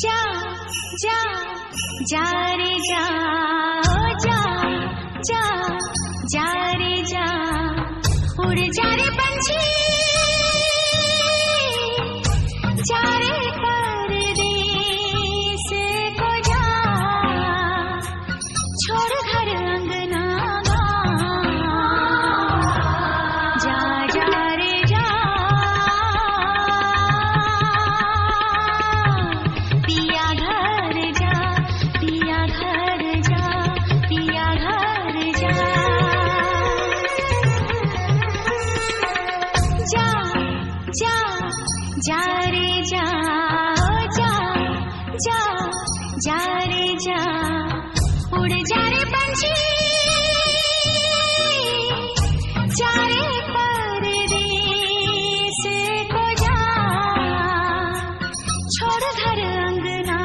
जा जा जा रे जा, जा जा जा रे जा, उड़ जा रे पंछी, जा रे परदेस को जा, छोड़ घर अंगना जा, जा रे जा, पिया घर जा, पिया घर जा, पिया घर जा, जा जा जा रे जा, जा जा जा रे जा, उड़ जा रे पंछी, जा रे परदेस को जा, छोड़ घर अंगना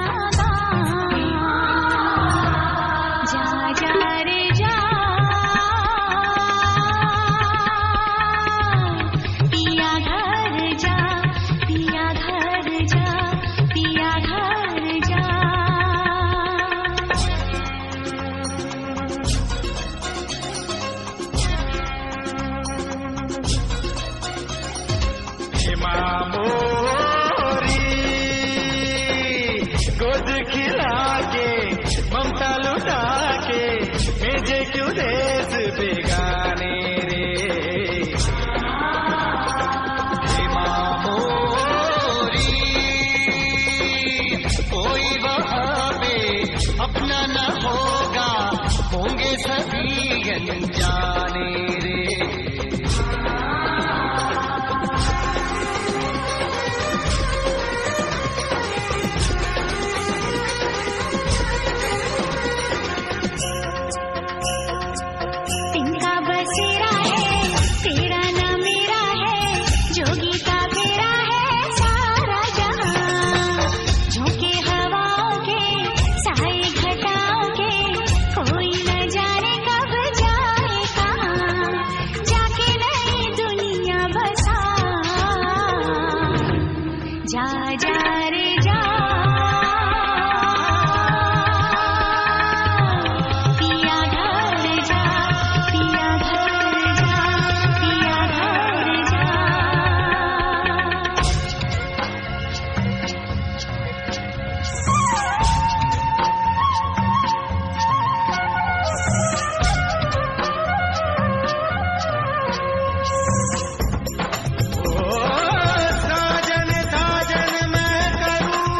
जा, जा रे जा, पिया घर जा, पिया घर जा, पिया घर जा। मोरी गोद खिला के ममता लुटा के भेजे क्यों देश बेगाने रे, मोरी कोई वहाँ पे अपना न होगा, होंगे सभी अनजाने रे। तिनका बसेरा है, तेरा न मेरा है, जोगी का फेरा है सारा जहां, झोंके हवाओं के, साए घटाओं के, कोई न जाने कब जाए कहां, जाके नई दुनिया बसा, जा जा रे जा, पिया घर जा, पिया घर जा, पिया घर जा। साजन साजन मैं करूं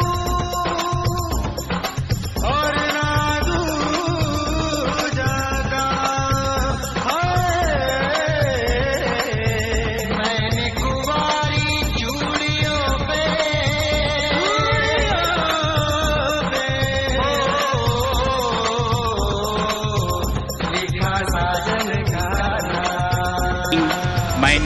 और ना दूजा का, मैंने कुंवारी चूड़ियों पे लिखा साजन का नाम।